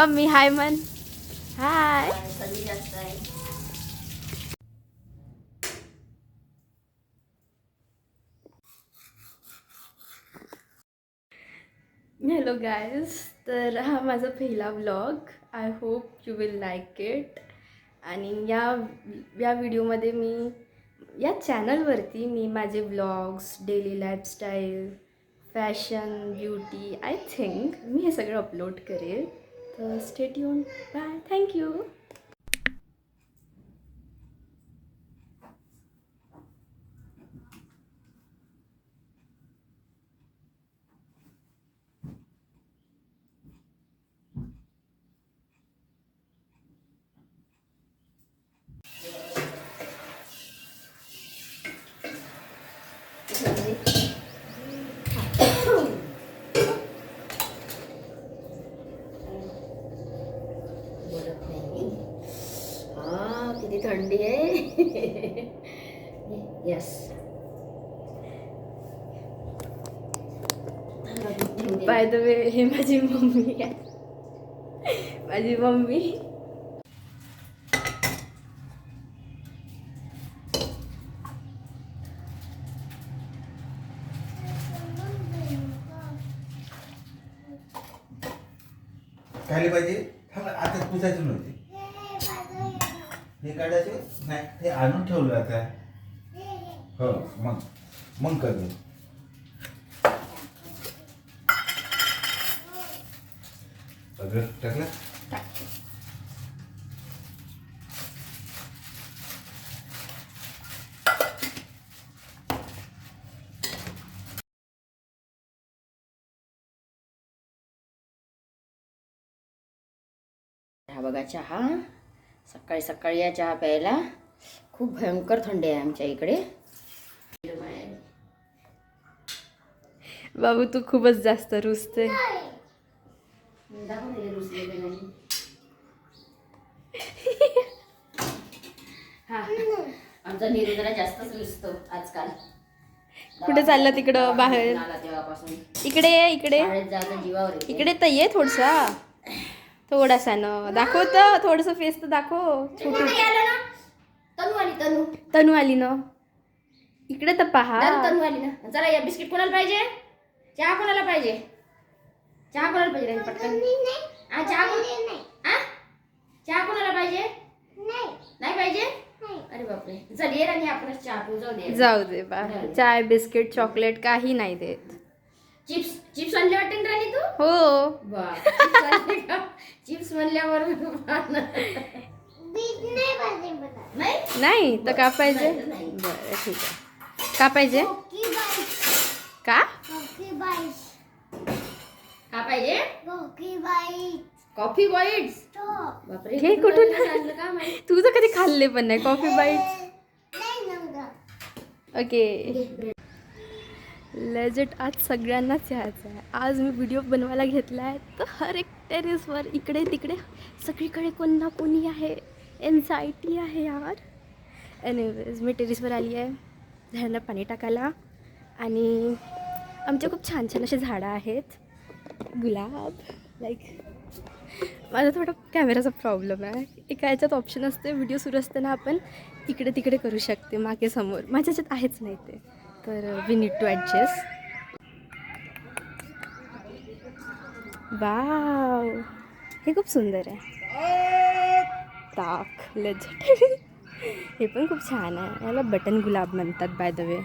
Mummy हाय मन. हाय. Hello guys, तर हा माझा पहिला vlog. I hope you will like it. आणि या व्हिडिओमध्ये या चॅनलवरती मी माझे vlogs, daily lifestyle, fashion, beauty, I think मी हे सगळं अपलोड करेल. तर स्टे ट्यून. बाय. थँक्यू. किती थंडी आहे. यस. बाय द वे, हे माझी मम्मी आहे. माझी मम्मी. खाली पाहिजे. आता पुसायचं नव्हते. हे काढायचे नाही, ते आणून ठेवलं आता. हो, मग कर. अगं टाकलं. हा बघा चहा. सकाळी सकाळी या चहा प्यायला. खूप भयंकर थंडी आहे आमच्या इकडे. बाबू तू खूपच जास्त रुसते. आमचा नीरू जरा जास्तच रुसतो आजकाल. कुठे चालला तिकडं बाहेर? इकडे ये, इकडे जीवावर इकडे तर ये थोडसा. थोडासा न दाखवत, थोडस फेस तर दाखव. छोटू तनू आली ना इकडे तर पहा. तनू आली ना. जरा या बिस्किट कोणाला पाहिजे? चहा कोणाला पाहिजे? चहा कोणाला पाहिजे? पटकन. चहा कोणाला पाहिजे? नाही पाहिजे. अरे बापरे. चल ये राणी, आपणच चहा पिऊ. जाऊ दे बा. चाय, बिस्किट, चॉकलेट काही नाही देत. चिप्स आणले वाटते ना राणी तू? हो. चिप्स म्हणल्यावर नाही तर का पाहिजे? बरं ठीक आहे. का पाहिजे? का पाहिजे? Coffee bites. बापरे. हे कुठून आणलं का माहिती? तू तर कधी खाल्ले पण नाही कॉफी बाईट्स. ओके. लेजिट आज सगळ्यांनाच यायचं आहे. आज मी व्हिडिओ बनवायला घेतला आहे तर हर एक टेरेसवर इकडे तिकडे सगळीकडे कोण ना कोणी आहे. एन्झायटी आहे यार. एनिवेज मी टेरेसवर आली आहे झाडांना पाणी टाकायला. आणि आमच्या खूप छान छान असे झाडं आहेत. गुलाब माझा थोडा कॅमेराचा प्रॉब्लेम आहे. एका याच्यात ऑप्शन असते व्हिडिओ सुरू असताना आपण इकडे तिकडे करू शकते, मागे समोर. माझ्या याच्यात आहेच नाही ते, तर we need to adjust. Wow, हे खूप सुंदर आहे. ताक लेजिट. हे पण खूप छान आहे. याला बटन गुलाब म्हणतात बाय द वे.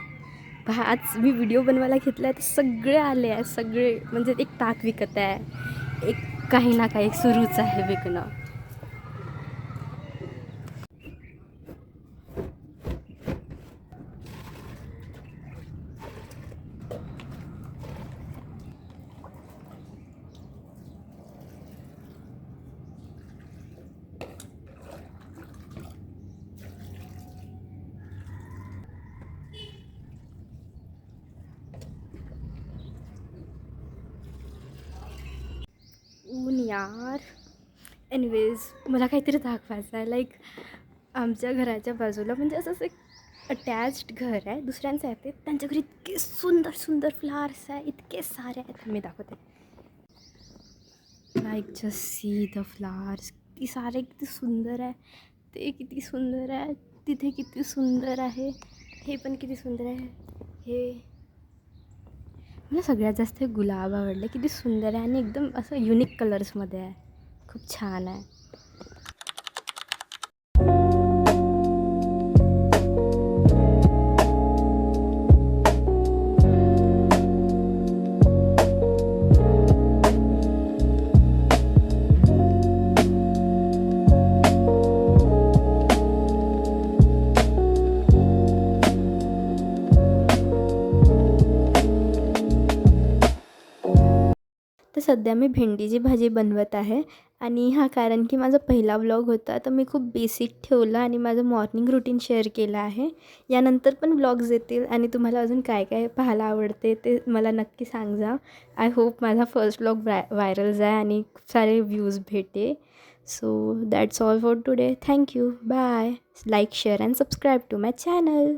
आज मी व्हिडिओ बनवायला घेतला आहे तर सगळे आले आहे. सगळे म्हणजे एक ताक विकत आहे, एक काही ना काही सुरूच आहे विकणं. ऊन यार. एनिवेज मला काहीतरी दाखवायचं आहे. लाईक आमच्या घराच्या बाजूला म्हणजे असंच एक अटॅच्ड घर आहे दुसऱ्यांचं आहे. ते त्यांच्या घरी इतके सुंदर सुंदर फ्लावर्स आहे, इतके सारे आहेत. मी दाखवते. Like just see the flowers. किती सारे, किती सुंदर आहे. ते किती सुंदर आहे. तिथे किती सुंदर आहे. हे पण किती सुंदर आहे. हे मला सगळ्यात जास्त गुलाब आवडले. किती सुंदर आहे आणि एकदम असं युनिक कलर्समध्ये आहे. खूप छान आहे. तर सध्या मी भेंडीची भाजी बनवत आहे आणि हा कारण की माझा पहिला व्लॉग होता, तर मी खूप बेसिक ठेवलं आणि माझं मॉर्निंग रुटीन शेअर केलं आहे. यानंतर पण व्लॉग्स येतील आणि तुम्हाला अजून काय काय पाहायला आवडते ते मला नक्की सांगा. आय होप माझा फर्स्ट व्लॉग व्हायरल जाय आणि खूप सारे व्ह्यूज भेटे. So that's all for today. Thank you. Bye. Like, share and subscribe to my channel.